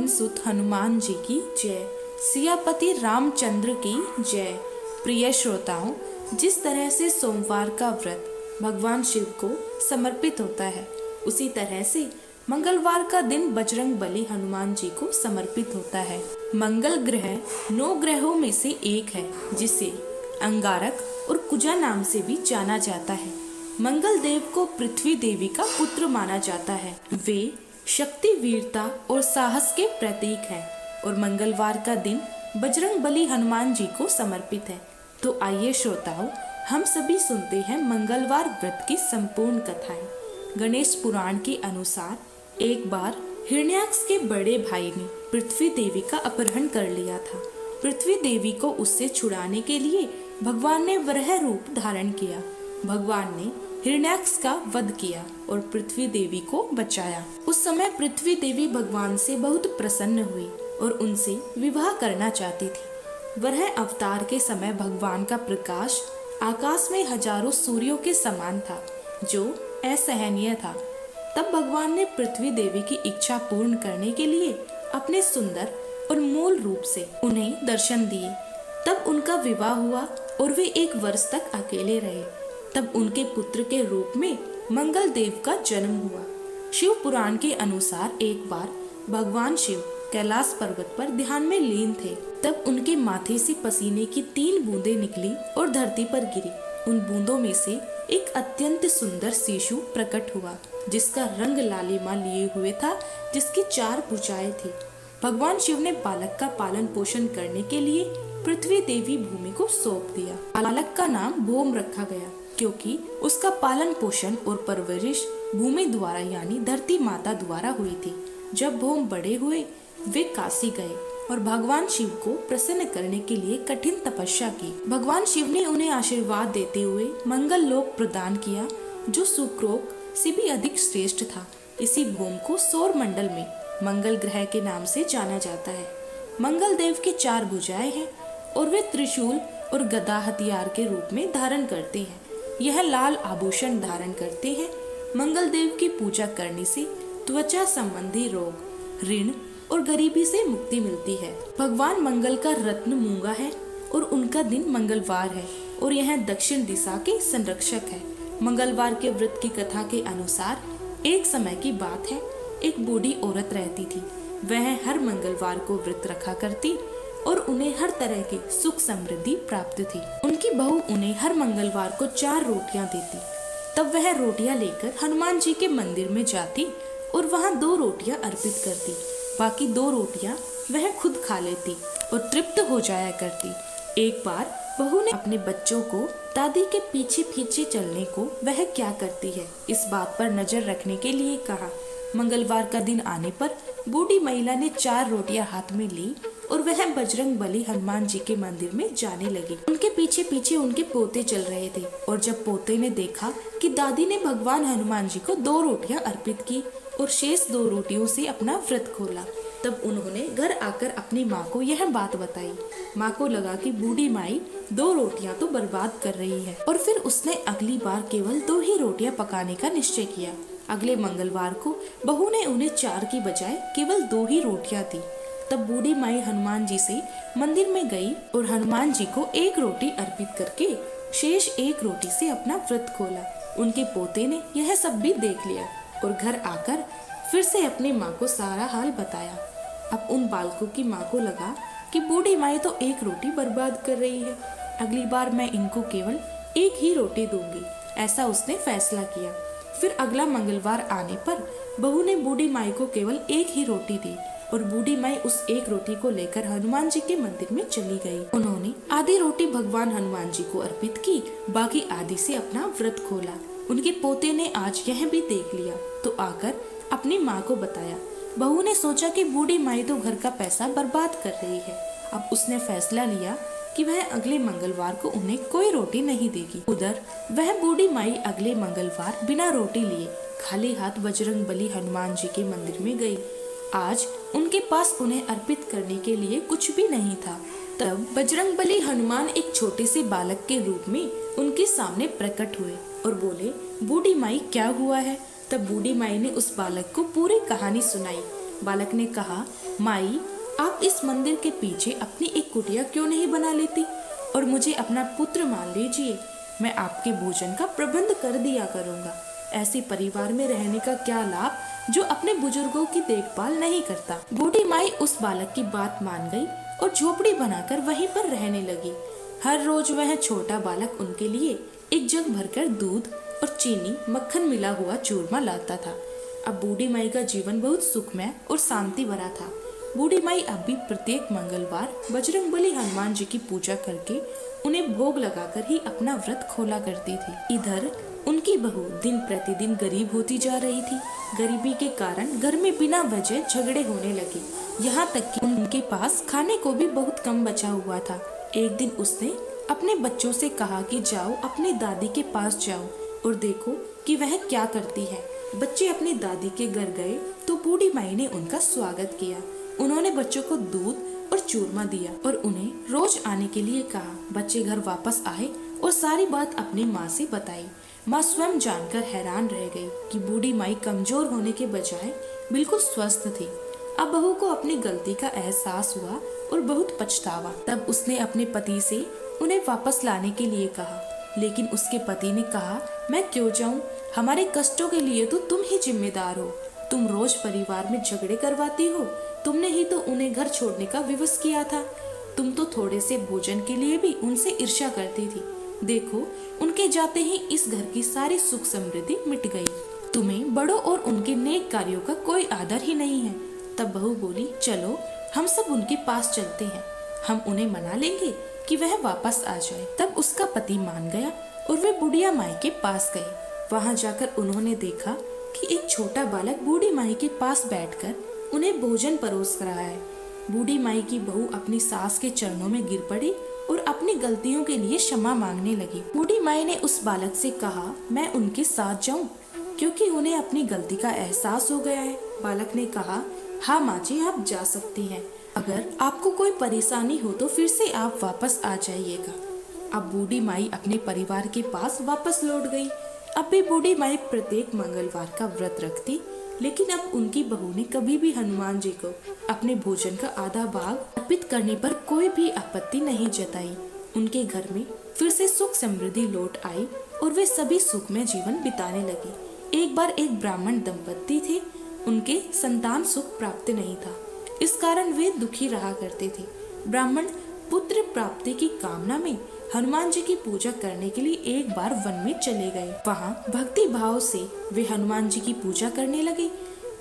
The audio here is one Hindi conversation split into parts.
पवन सुत हनुमान जी की जय। सियापति रामचंद्र की जय। प्रिय श्रोताओं, जिस तरह से सोमवार का व्रत भगवान शिव को समर्पित होता है, उसी तरह से मंगलवार का दिन बजरंग बली हनुमान जी को समर्पित होता है। मंगल ग्रह 9 ग्रहों में से एक है, जिसे अंगारक और कुजा नाम से भी जाना जाता है। मंगल देव को पृथ्वी देवी का पुत्र माना जाता है। वे शक्ति, वीरता और साहस के प्रतीक हैं और मंगलवार का दिन बजरंग बली हनुमान जी को समर्पित है। तो आइए श्रोताओं, हम सभी सुनते हैं मंगलवार व्रत की संपूर्ण कथाएं। गणेश पुराण के अनुसार एक बार हिरण्याक्ष के बड़े भाई ने पृथ्वी देवी का अपहरण कर लिया था। पृथ्वी देवी को उससे छुड़ाने के लिए भगवान ने वराह रूप धारण किया। भगवान ने हिरण्याक्ष का वध किया और पृथ्वी देवी को बचाया। उस समय पृथ्वी देवी भगवान से बहुत प्रसन्न हुई और उनसे विवाह करना चाहती थी। वराह अवतार के समय भगवान का प्रकाश आकाश में हजारों सूर्यों के समान था, जो असहनीय था। तब भगवान ने पृथ्वी देवी की इच्छा पूर्ण करने के लिए अपने सुंदर और मूल रूप से उन्हें दर्शन दिए। तब उनका विवाह हुआ और वे 1 वर्ष तक अकेले रहे। तब उनके पुत्र के रूप में मंगल देव का जन्म हुआ। शिव पुराण के अनुसार एक बार भगवान शिव कैलाश पर्वत पर ध्यान में लीन थे। तब उनके माथे से पसीने की 3 बूंदें निकली और धरती पर गिरी। उन बूंदों में से एक अत्यंत सुंदर शिशु प्रकट हुआ, जिसका रंग लालिमा लिए हुए था, जिसकी 4 भुजाएं थी। भगवान शिव ने बालक का पालन पोषण करने के लिए पृथ्वी देवी भूमि को सौंप दिया। बालक का नाम भौम रखा गया, क्योंकि उसका पालन पोषण और परवरिश भूमि द्वारा यानी धरती माता द्वारा हुई थी। जब भौम बड़े हुए, वे काशी गए और भगवान शिव को प्रसन्न करने के लिए कठिन तपस्या की। भगवान शिव ने उन्हें आशीर्वाद देते हुए मंगल लोक प्रदान किया, जो सुक्रोक से भी अधिक श्रेष्ठ था। इसी भौम को सौर मंडल में मंगल ग्रह के नाम से जाना जाता है। मंगल देव की 4 भुजाएं हैं और वे त्रिशूल और गदा हथियार के रूप में धारण करते हैं। यह लाल आभूषण धारण करते हैं। मंगल देव की पूजा करने से त्वचा संबंधी रोग, ऋण और गरीबी से मुक्ति मिलती है। भगवान मंगल का रत्न मूंगा है और उनका दिन मंगलवार है और यह दक्षिण दिशा के संरक्षक है। मंगलवार के व्रत की कथा के अनुसार एक समय की बात है, एक बूढ़ी औरत रहती थी। वह हर मंगलवार को व्रत रखा करती और उन्हें हर तरह की सुख समृद्धि प्राप्त थी। उनकी बहू उन्हें हर मंगलवार को 4 रोटियां देती। तब वह रोटियां लेकर हनुमान जी के मंदिर में जाती और वहां 2 रोटियां अर्पित करती। बाकी 2 रोटियां वह खुद खा लेती और तृप्त हो जाया करती। एक बार बहू ने अपने बच्चों को दादी के पीछे पीछे चलने को वह क्या करती है, इस बात पर नजर रखने के लिए कहा। मंगलवार का दिन आने पर बूढ़ी महिला ने 4 रोटियां हाथ में ली और वह बजरंग बली हनुमान जी के मंदिर में जाने लगी। उनके पीछे पीछे उनके पोते चल रहे थे और जब पोते ने देखा कि दादी ने भगवान हनुमान जी को 2 रोटियां अर्पित की और शेष 2 रोटियों से अपना व्रत खोला, तब उन्होंने घर आकर अपनी माँ को यह बात बताई। माँ को लगा कि बूढ़ी माई 2 रोटियां तो बर्बाद कर रही है और फिर उसने अगली बार केवल 2 ही रोटियां पकाने का निश्चय किया। अगले मंगलवार को बहू ने उन्हें 4 की बजाय केवल 2 ही रोटियां दी। तब बूढ़ी माई हनुमान जी से मंदिर में गई और हनुमान जी को 1 रोटी अर्पित करके शेष 1 रोटी से अपना व्रत खोला। उनके पोते ने यह सब भी देख लिया और घर आकर फिर से अपनी माँ को सारा हाल बताया। अब उन बालकों की माँ को लगा कि बूढ़ी माई तो 1 रोटी बर्बाद कर रही है, अगली बार मैं इनको केवल 1 ही रोटी दूंगी, ऐसा उसने फैसला किया। फिर अगला मंगलवार आने पर बहू ने बूढ़ी माई को केवल 1 ही रोटी दी और बूढ़ी माई उस 1 रोटी को लेकर हनुमान जी के मंदिर में चली गई। उन्होंने आधी रोटी भगवान हनुमान जी को अर्पित की, बाकी आधी से अपना व्रत खोला। उनके पोते ने आज यह भी देख लिया तो आकर अपनी माँ को बताया। बहू ने सोचा कि बूढ़ी माई तो घर का पैसा बर्बाद कर रही है। अब उसने फैसला लिया कि वह अगले मंगलवार को उन्हें कोई रोटी नहीं देगी। उधर वह बूढ़ी माई अगले मंगलवार बिना रोटी लिए खाली हाथ बजरंग बली हनुमान जी के मंदिर में गई। आज उनके पास उन्हें अर्पित करने के लिए कुछ भी नहीं था। तब बजरंग बली हनुमान एक छोटे से बालक के रूप में उनके सामने प्रकट हुए और बोले, बूढ़ी माई क्या हुआ है? तब बूढ़ी माई ने उस बालक को पूरी कहानी सुनाई। बालक ने कहा, माई, आप इस मंदिर के पीछे अपनी एक कुटिया क्यों नहीं बना लेती और मुझे अपना पुत्र मान लीजिए। मैं आपके भोजन का प्रबंध कर दिया करूँगा। ऐसे परिवार में रहने का क्या लाभ जो अपने बुजुर्गों की देखभाल नहीं करता। बूढ़ी माई उस बालक की बात मान गई और झोपड़ी बनाकर वहीं पर रहने लगी। हर रोज वह छोटा बालक उनके लिए एक जग भरकर दूध और चीनी मक्खन मिला हुआ चूरमा लाता था। अब बूढ़ी माई का जीवन बहुत सुखमय और शांति भरा था। बूढ़ी माई अब भी प्रत्येक मंगलवार बजरंगबली हनुमान जी की पूजा करके उन्हें भोग लगाकर ही अपना व्रत खोला करती थी। इधर उनकी बहू दिन प्रतिदिन गरीब होती जा रही थी। गरीबी के कारण घर में बिना वजह झगड़े होने लगे, यहाँ तक कि उनके पास खाने को भी बहुत कम बचा हुआ था। एक दिन उसने अपने बच्चों से कहा कि जाओ अपनी दादी के पास जाओ और देखो कि वह क्या करती है। बच्चे अपनी दादी के घर गए तो बूढ़ी माई ने उनका स्वागत किया। उन्होंने बच्चों को दूध और चूरमा दिया और उन्हें रोज आने के लिए कहा। बच्चे घर वापस आए और सारी बात अपनी माँ से बताई। माँ स्वयं जानकर हैरान रह गई कि बूढ़ी माई कमजोर होने के बजाय बिल्कुल स्वस्थ थी। अब बहू को अपनी गलती का एहसास हुआ और बहुत पछतावा। तब उसने अपने पति से उन्हें वापस लाने के लिए कहा, लेकिन उसके पति ने कहा, मैं क्यों जाऊं? हमारे कष्टों के लिए तो तुम ही जिम्मेदार हो। तुम रोज परिवार में झगड़े करवाती हो। तुमने ही तो उन्हें घर छोड़ने का विवश किया था। तुम तो थोड़े से भोजन के लिए भी उनसे ईर्ष्या करती थी। देखो, उनके जाते ही इस घर की सारी सुख समृद्धि मिट गई। तुम्हें बड़ों और उनके नेक कार्यों का कोई आदर ही नहीं है। तब बहू बोली, चलो हम सब उनके पास चलते हैं। हम उन्हें मना लेंगे कि वह वापस आ जाए। तब उसका पति मान गया और वे बुढ़िया माई के पास गए। वहां जाकर उन्होंने देखा कि एक छोटा बालक बूढ़ी माई के पास बैठकर उन्हें भोजन परोस रहा है। बूढ़ी माई की बहू अपनी सास के चरणों में गिर पड़ी और अपनी गलतियों के लिए क्षमा मांगने लगी। बूढ़ी माई ने उस बालक से कहा, मैं उनके साथ जाऊं क्योंकि उन्हें अपनी गलती का एहसास हो गया है। बालक ने कहा, हाँ माँ जी, आप जा सकती हैं। अगर आपको कोई परेशानी हो तो फिर से आप वापस आ जाइएगा। अब बूढ़ी माई अपने परिवार के पास वापस लौट गई। अब भी बूढ़ी माई प्रत्येक मंगलवार का व्रत रखती, लेकिन अब उनकी बहू ने कभी भी हनुमान जी को अपने भोजन का आधा भाग अर्पित करने पर कोई भी आपत्ति नहीं जताई। उनके घर में फिर से सुख समृद्धि लौट आई और वे सभी सुखमय जीवन बिताने लगे। एक बार एक ब्राह्मण दंपत्ति थे। उनके संतान सुख प्राप्त नहीं था, इस कारण वे दुखी रहा करते थे। ब्राह्मण पुत्र प्राप्ति की कामना में हनुमान जी की पूजा करने के लिए एक बार वन में चले गए। वहाँ भक्ति भाव से वे हनुमान जी की पूजा करने लगे।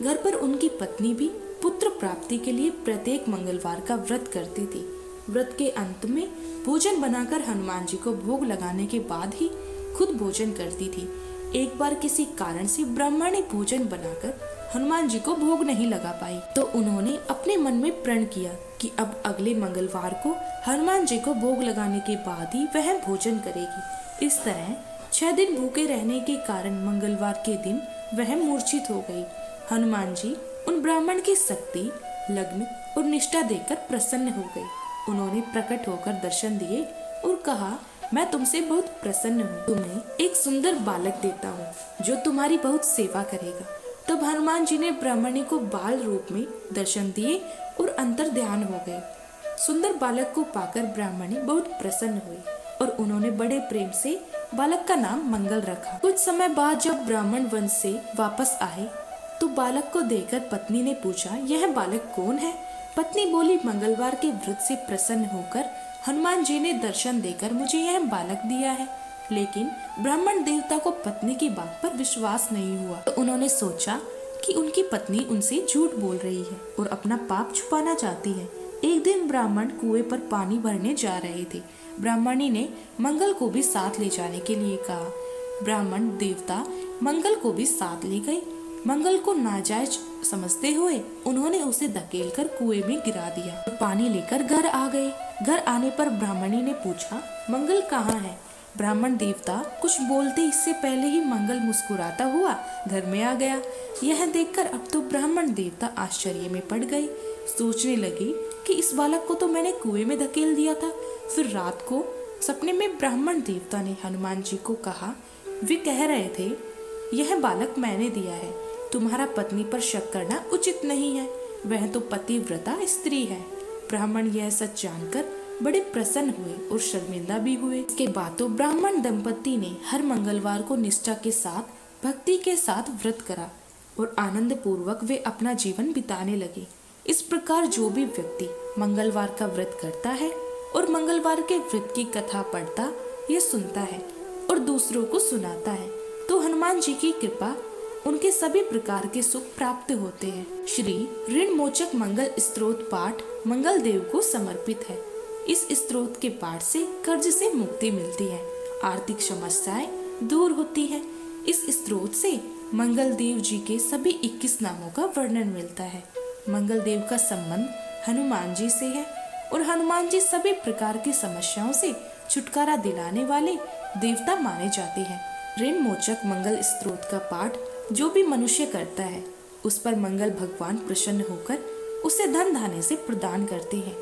घर पर उनकी पत्नी भी पुत्र प्राप्ति के लिए प्रत्येक मंगलवार का व्रत करती थी। व्रत के अंत में भोजन बनाकर हनुमान जी को भोग लगाने के बाद ही खुद भोजन करती थी। एक बार किसी कारण से ब्राह्मणी भोजन बनाकर हनुमान जी को भोग नहीं लगा पाई, तो उन्होंने अपने मन में प्रण किया कि अब अगले मंगलवार को हनुमान जी को भोग लगाने के बाद ही वह भोजन करेगी। इस तरह 6 दिन भूखे रहने के कारण मंगलवार के दिन वह मूर्छित हो गई। हनुमान जी उन ब्राह्मण की शक्ति, लग्न और निष्ठा देखकर प्रसन्न हो गए। उन्होंने प्रकट होकर दर्शन दिए और कहा, मैं तुमसे बहुत प्रसन्न हूँ। तुम्हें एक सुंदर बालक देता हूँ जो तुम्हारी बहुत सेवा करेगा। तब हनुमान जी ने ब्राह्मणी को बाल रूप में दर्शन दिए और अंतर ध्यान हो गए। सुंदर बालक को पाकर ब्राह्मणी बहुत प्रसन्न हुई और उन्होंने बड़े प्रेम से बालक का नाम मंगल रखा। कुछ समय बाद जब ब्राह्मण वन से वापस आए तो बालक को देखकर पत्नी ने पूछा, यह बालक कौन है? पत्नी बोली, मंगलवार के व्रत से प्रसन्न होकर हनुमान जी ने दर्शन देकर मुझे यह बालक दिया है। लेकिन ब्राह्मण देवता को पत्नी की बात पर विश्वास नहीं हुआ, तो उन्होंने सोचा कि उनकी पत्नी उनसे झूठ बोल रही है और अपना पाप छुपाना चाहती है। एक दिन ब्राह्मण कुएं पर पानी भरने जा रहे थे। ब्राह्मणी ने मंगल को भी साथ ले जाने के लिए कहा। ब्राह्मण देवता मंगल को भी साथ ले गए। मंगल को नाजायज समझते हुए उन्होंने उसे धकेलकर कुएं में गिरा दिया और पानी लेकर घर आ गए। घर आने पर ब्राह्मणी ने पूछा, मंगल कहाँ है? ब्राह्मण देवता कुछ बोलते इससे पहले ही मंगल मुस्कुराता हुआ घर में आ गया। यह देखकर अब तो ब्राह्मण देवता आश्चर्य में पड़ गए। सोचने लगे कि इस बालक को तो मैंने कुएं में धकेल दिया था। फिर रात को सपने में ब्राह्मण देवता ने हनुमान जी को कहा, वे कह रहे थे, यह बालक मैंने दिया है, तुम्हारा पत्नी पर शक करना उचित नहीं है। वह तो पतिव्रता स्त्री है। ब्राह्मण यह सच जानकर बड़े प्रसन्न हुए और शर्मिंदा भी हुए। इसके बाद तो ब्राह्मण दंपति ने हर मंगलवार को निष्ठा के साथ भक्ति के साथ व्रत करा और आनंद पूर्वक वे अपना जीवन बिताने लगे। इस प्रकार जो भी व्यक्ति मंगलवार का व्रत करता है और मंगलवार के व्रत की कथा पढ़ता या सुनता है और दूसरों को सुनाता है तो हनुमान जी की कृपा उनके सभी प्रकार के सुख प्राप्त होते हैं। श्री ऋण मोचक मंगल स्तोत्र पाठ मंगल देव को समर्पित है। इस स्तोत्र के पाठ से कर्ज से मुक्ति मिलती है, आर्थिक समस्याएं दूर होती है। इस स्तोत्र से मंगल देव जी के सभी 21 नामों का वर्णन मिलता है। मंगल देव का संबंध हनुमान जी से है और हनुमान जी सभी प्रकार की समस्याओं से छुटकारा दिलाने वाले देवता माने जाते हैं। ऋण मोचक मंगल स्तोत्र का पाठ जो भी मनुष्य करता है उस पर मंगल भगवान प्रसन्न होकर उसे धन धान्य से प्रदान करते हैं।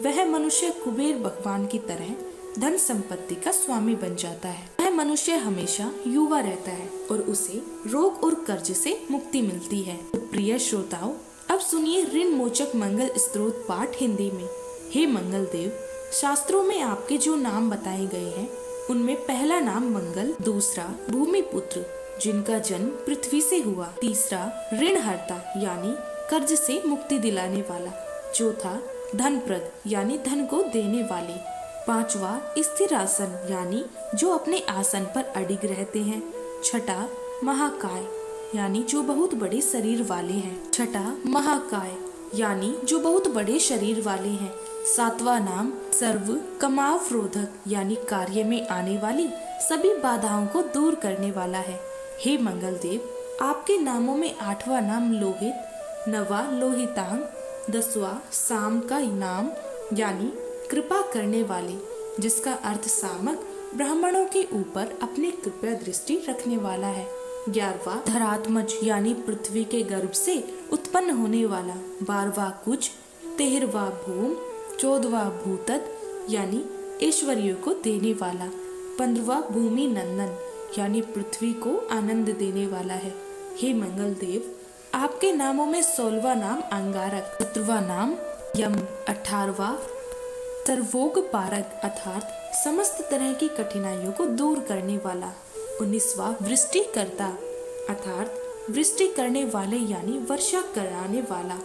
वह मनुष्य कुबेर भगवान की तरह धन संपत्ति का स्वामी बन जाता है। वह मनुष्य हमेशा युवा रहता है और उसे रोग और कर्ज से मुक्ति मिलती है। तो प्रिय श्रोताओं, अब सुनिए ऋण मोचक मंगल स्तोत्र पाठ हिंदी में। हे मंगल देव, शास्त्रों में आपके जो नाम बताए गए हैं उनमें पहला नाम मंगल, दूसरा भूमिपुत्र जिनका जन्म पृथ्वी से हुआ, तीसरा ऋणहर्ता यानी कर्ज से मुक्ति दिलाने वाला, चौथा धनप्रद यानी धन को देने वाले, पांचवा स्थिर आसन यानी जो अपने आसन पर अडिग रहते हैं, छठा महाकाय यानी जो बहुत बड़े शरीर वाले हैं, सातवां नाम सर्व कमावरोधक यानी कार्य में आने वाली सभी बाधाओं को दूर करने वाला है। हे मंगल देव, आपके नामों में आठवां नाम लोहित, नवा लोहितांग, दसवां साम का नाम यानी कृपा करने वाले जिसका अर्थ सामक ब्राह्मणों के ऊपर अपनी कृपा दृष्टि रखने वाला है, 11वां धरात्मज यानी पृथ्वी के गर्भ से उत्पन्न होने वाला, 12वां कुज, 13वां भूम, 14वां भूतद यानी ऐश्वर्य को देने वाला, 15वां भूमि नंदन यानी पृथ्वी को आनंद देने वाला है। हे मंगल देव, आपके नामों में 16वां नाम अंगारक, 17वां नाम यम, 18वां सर्वोग पारक अर्थात समस्त तरह की कठिनाइयों को दूर करने वाला, 19वां वृष्टिकर्ता अर्थात वृष्टि करने वाले यानी वर्षा कराने वाला,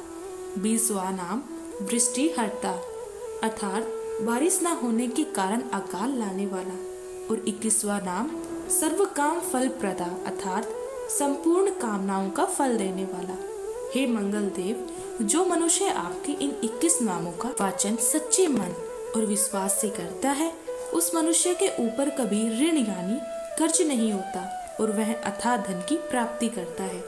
20वां नाम वृष्टिहर्ता अर्थात बारिश न होने के कारण अकाल लाने वाला और 21वां नाम सर्व काम फल प्रदा अर्थात संपूर्ण कामनाओं का फल देने वाला। हे मंगल देव, जो मनुष्य आपके इन 21 नामों का वाचन सच्चे मन और विश्वास से करता है उस मनुष्य के ऊपर कभी ऋण यानी कर्ज नहीं होता और वह अथाह धन की प्राप्ति करता है।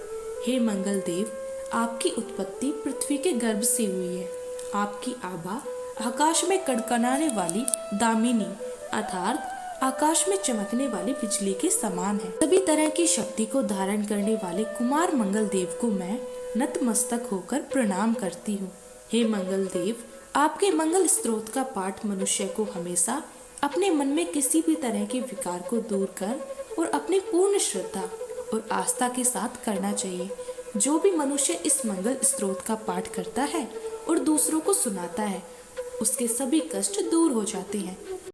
हे मंगल देव, आपकी उत्पत्ति पृथ्वी के गर्भ से हुई है। आपकी आभा आकाश में कड़कड़ाने वाली दामिनी अर्थात आकाश में चमकने वाली बिजली के समान है। सभी तरह की शक्ति को धारण करने वाले कुमार मंगल देव को मैं नतमस्तक होकर प्रणाम करती हूँ। हे मंगल देव, आपके मंगल स्तोत्र का पाठ मनुष्य को हमेशा अपने मन में किसी भी तरह के विकार को दूर कर और अपनी पूर्ण श्रद्धा और आस्था के साथ करना चाहिए। जो भी मनुष्य इस मंगल स्तोत्र का पाठ करता है और दूसरों को सुनाता है उसके सभी कष्ट दूर हो जाते हैं